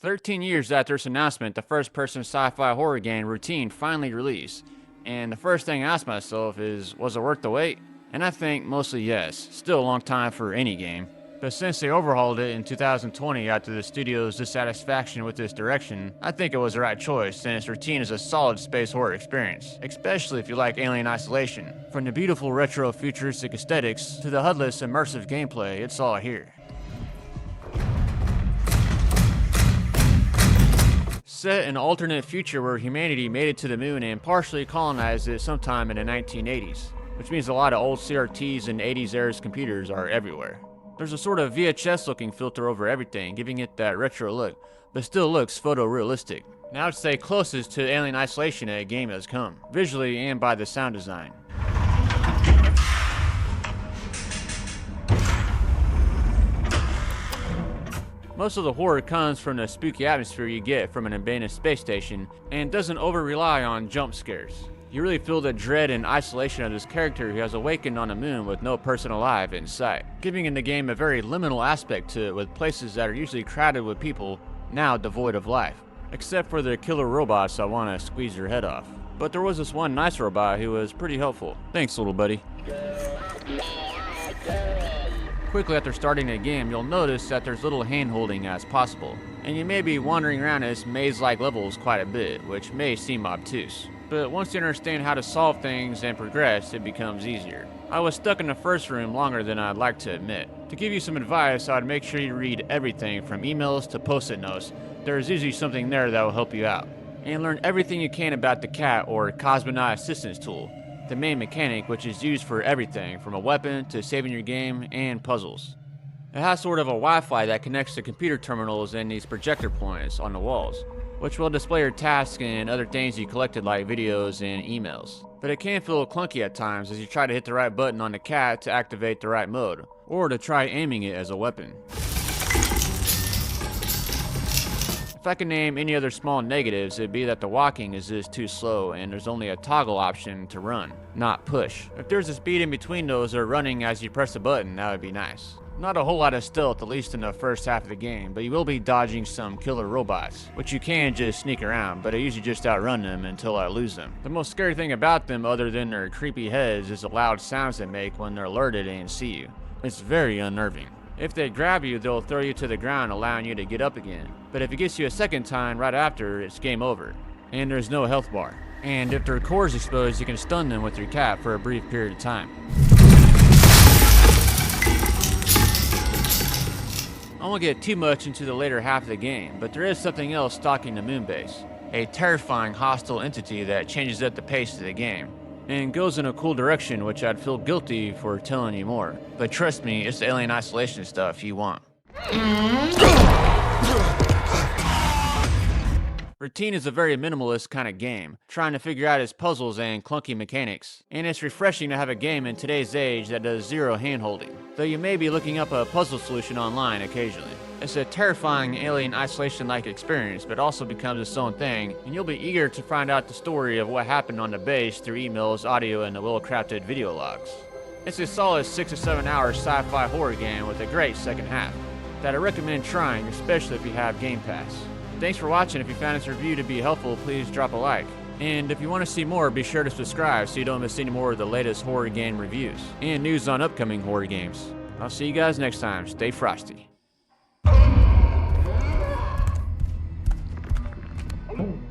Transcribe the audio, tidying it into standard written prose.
13 years after its announcement, the First Person Sci-Fi Horror game Routine finally released. And the first thing I asked myself is, was it worth the wait? And I think mostly yes. Still a long time for any game. But since they overhauled it in 2020 after the studio's dissatisfaction with its direction, I think it was the right choice, since Routine is a solid space horror experience, especially if you like Alien Isolation. From the beautiful retro futuristic aesthetics to the HUDless immersive gameplay, it's all here. Set in an alternate future where humanity made it to the moon and partially colonized it sometime in the 1980s, which means a lot of old CRTs and 80s era computers are everywhere. There's a sort of VHS looking filter over everything, giving it that retro look, but still looks photorealistic. Now I'd say closest to Alien Isolation a game has come, visually and by the sound design. Most of the horror comes from the spooky atmosphere you get from an abandoned space station, and doesn't over-rely on jump scares. You really feel the dread and isolation of this character who has awakened on the moon with no person alive in sight, giving the game a very liminal aspect to it, with places that are usually crowded with people now devoid of life, except for the killer robots that want to squeeze your head off. But there was this one nice robot who was pretty helpful. Thanks, little buddy. Quickly after starting the game, you'll notice that there's little hand-holding as possible, and you may be wandering around this maze-like levels quite a bit, which may seem obtuse. But once you understand how to solve things and progress, it becomes easier. I was stuck in the first room longer than I'd like to admit. To give you some advice, I'd make sure you read everything from emails to post-it notes. There's usually something there that will help you out. And learn everything you can about the cat or cosmonaut assistance tool, the main mechanic, which is used for everything from a weapon to saving your game and puzzles. It has sort of a Wi-Fi that connects to computer terminals and these projector points on the walls, which will display your tasks and other things you collected like videos and emails. But it can feel clunky at times as you try to hit the right button on the cat to activate the right mode, or to try aiming it as a weapon. If I could name any other small negatives, it'd be that the walking is just too slow and there's only a toggle option to run, not push. If there's a speed in between those or running as you press a button, that would be nice. Not a whole lot of stealth, at least in the first half of the game, but you will be dodging some killer robots, which you can just sneak around, but I usually just outrun them until I lose them. The most scary thing about them, other than their creepy heads, is the loud sounds they make when they're alerted and see you. It's very unnerving. If they grab you, they'll throw you to the ground, allowing you to get up again. But if it gets you a second time right after, it's game over. And there's no health bar. And if their core is exposed, you can stun them with your cat for a brief period of time. I won't get too much into the later half of the game, but there is something else stalking the moon base. A terrifying hostile entity that changes up the pace of the game, and goes in a cool direction, which I'd feel guilty for telling you more. But trust me, it's the Alien Isolation stuff you want. Routine is a very minimalist kind of game, trying to figure out its puzzles and clunky mechanics. And it's refreshing to have a game in today's age that does zero hand-holding, though you may be looking up a puzzle solution online occasionally. It's a terrifying Alien Isolation-like experience, but also becomes its own thing, and you'll be eager to find out the story of what happened on the base through emails, audio, and the well-crafted video logs. It's a solid 6 to 7 hour sci-fi horror game with a great second half that I recommend trying, especially if you have Game Pass. Thanks for watching. If you found this review to be helpful, please drop a like. And if you want to see more, be sure to subscribe so you don't miss any more of the latest horror game reviews and news on upcoming horror games. I'll see you guys next time. Stay frosty. Oh.